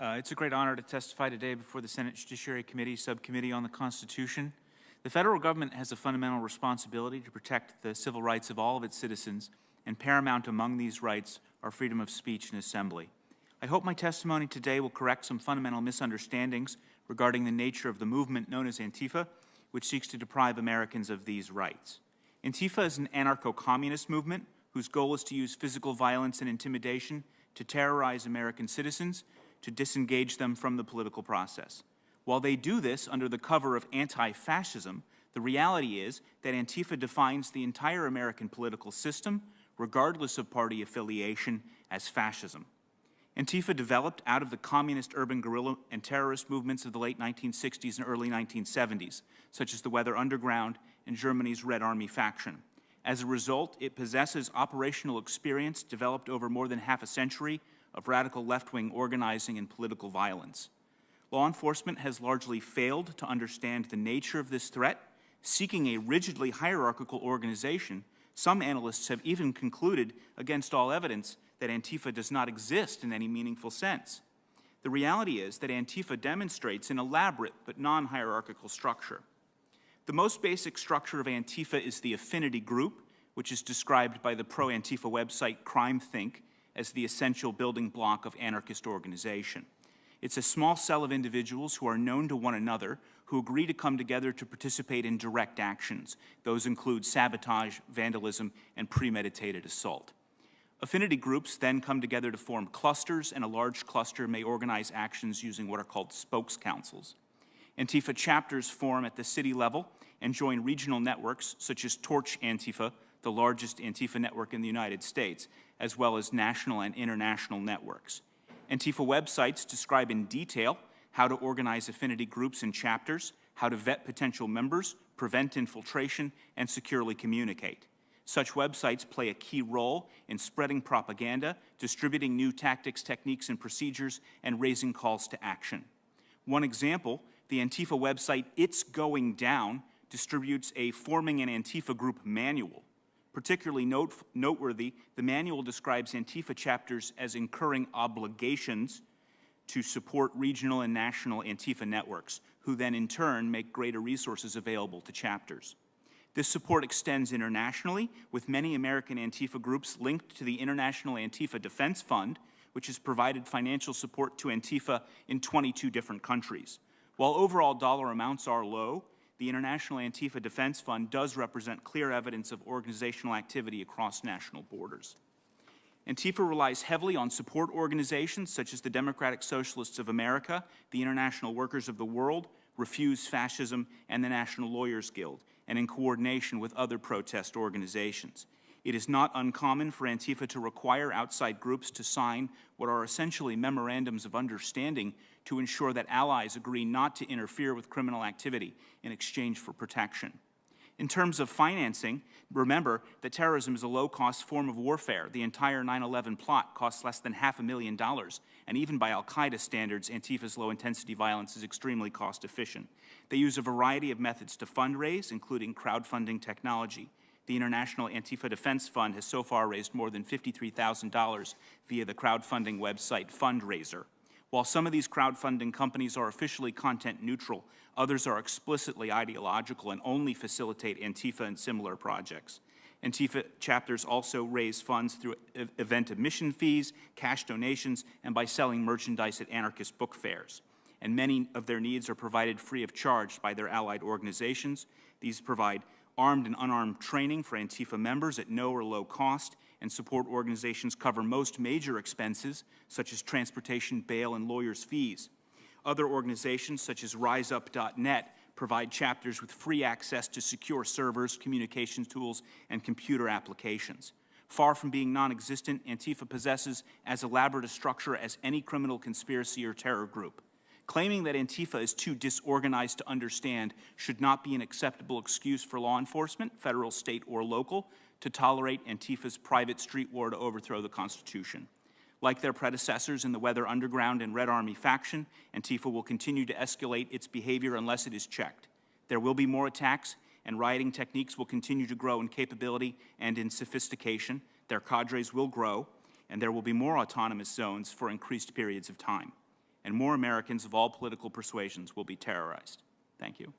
It's a great honor to testify today before the Senate Judiciary Committee Subcommittee on the Constitution. The federal government has a fundamental responsibility to protect the civil rights of all of its citizens, and paramount among these rights are freedom of speech and assembly. I hope my testimony today will correct some fundamental misunderstandings regarding the nature of the movement known as Antifa, which seeks to deprive Americans of these rights. Antifa is an anarcho-communist movement whose goal is to use physical violence and intimidation to terrorize American citizens, to disengage them from the political process. While they do this under the cover of anti-fascism, the reality is that Antifa defines the entire American political system, regardless of party affiliation, as fascism. Antifa developed out of the communist urban guerrilla and terrorist movements of the late 1960s and early 1970s, such as the Weather Underground and Germany's Red Army faction. As a result, it possesses operational experience developed over more than half a century of radical left-wing organizing and political violence. Law enforcement has largely failed to understand the nature of this threat. Seeking a rigidly hierarchical organization, some analysts have even concluded, against all evidence, that Antifa does not exist in any meaningful sense. The reality is that Antifa demonstrates an elaborate but non-hierarchical structure. The most basic structure of Antifa is the affinity group, which is described by the pro-Antifa website CrimethInc as the essential building block of anarchist organization. It's a small cell of individuals who are known to one another, who agree to come together to participate in direct actions. Those include sabotage, vandalism, and premeditated assault. Affinity groups then come together to form clusters, and a large cluster may organize actions using what are called spokes councils. Antifa chapters form at the city level and join regional networks such as Torch Antifa, the largest Antifa network in the United States, as well as national and international networks. Antifa websites describe in detail how to organize affinity groups and chapters, how to vet potential members, prevent infiltration, and securely communicate. Such websites play a key role in spreading propaganda, distributing new tactics, techniques, and procedures, and raising calls to action. One example, the Antifa website It's Going Down distributes a Forming an Antifa Group manual. Particularly noteworthy, the manual describes Antifa chapters as incurring obligations to support regional and national Antifa networks, who then in turn make greater resources available to chapters. This support extends internationally, with many American Antifa groups linked to the International Antifa Defense Fund, which has provided financial support to Antifa in 22 different countries. While overall dollar amounts are low, the International Antifa Defense Fund does represent clear evidence of organizational activity across national borders. Antifa relies heavily on support organizations such as the Democratic Socialists of America, the International Workers of the World, Refuse Fascism, and the National Lawyers Guild, and in coordination with other protest organizations. It is not uncommon for Antifa to require outside groups to sign what are essentially memorandums of understanding to ensure that allies agree not to interfere with criminal activity in exchange for protection. In terms of financing, remember that terrorism is a low-cost form of warfare. The entire 9/11 plot costs less than $500,000, and even by al-Qaeda standards, Antifa's low-intensity violence is extremely cost-efficient. They use a variety of methods to fundraise, including crowdfunding technology. The International Antifa Defense Fund has so far raised more than $53,000 via the crowdfunding website Fundraiser. While some of these crowdfunding companies are officially content neutral, others are explicitly ideological and only facilitate Antifa and similar projects. Antifa chapters also raise funds through event admission fees, cash donations, and by selling merchandise at anarchist book fairs. And many of their needs are provided free of charge by their allied organizations. These provide armed and unarmed training for Antifa members at no or low cost, and support organizations cover most major expenses, such as transportation, bail, and lawyers' fees. Other organizations, such as RiseUp.net, provide chapters with free access to secure servers, communication tools, and computer applications. Far from being non-existent, Antifa possesses as elaborate a structure as any criminal conspiracy or terror group. Claiming that Antifa is too disorganized to understand should not be an acceptable excuse for law enforcement, federal, state, or local, to tolerate Antifa's private street war to overthrow the Constitution. Like their predecessors in the Weather Underground and Red Army faction, Antifa will continue to escalate its behavior unless it is checked. There will be more attacks, and rioting techniques will continue to grow in capability and in sophistication. Their cadres will grow, and there will be more autonomous zones for increased periods of time. and more Americans of all political persuasions will be terrorized. Thank you.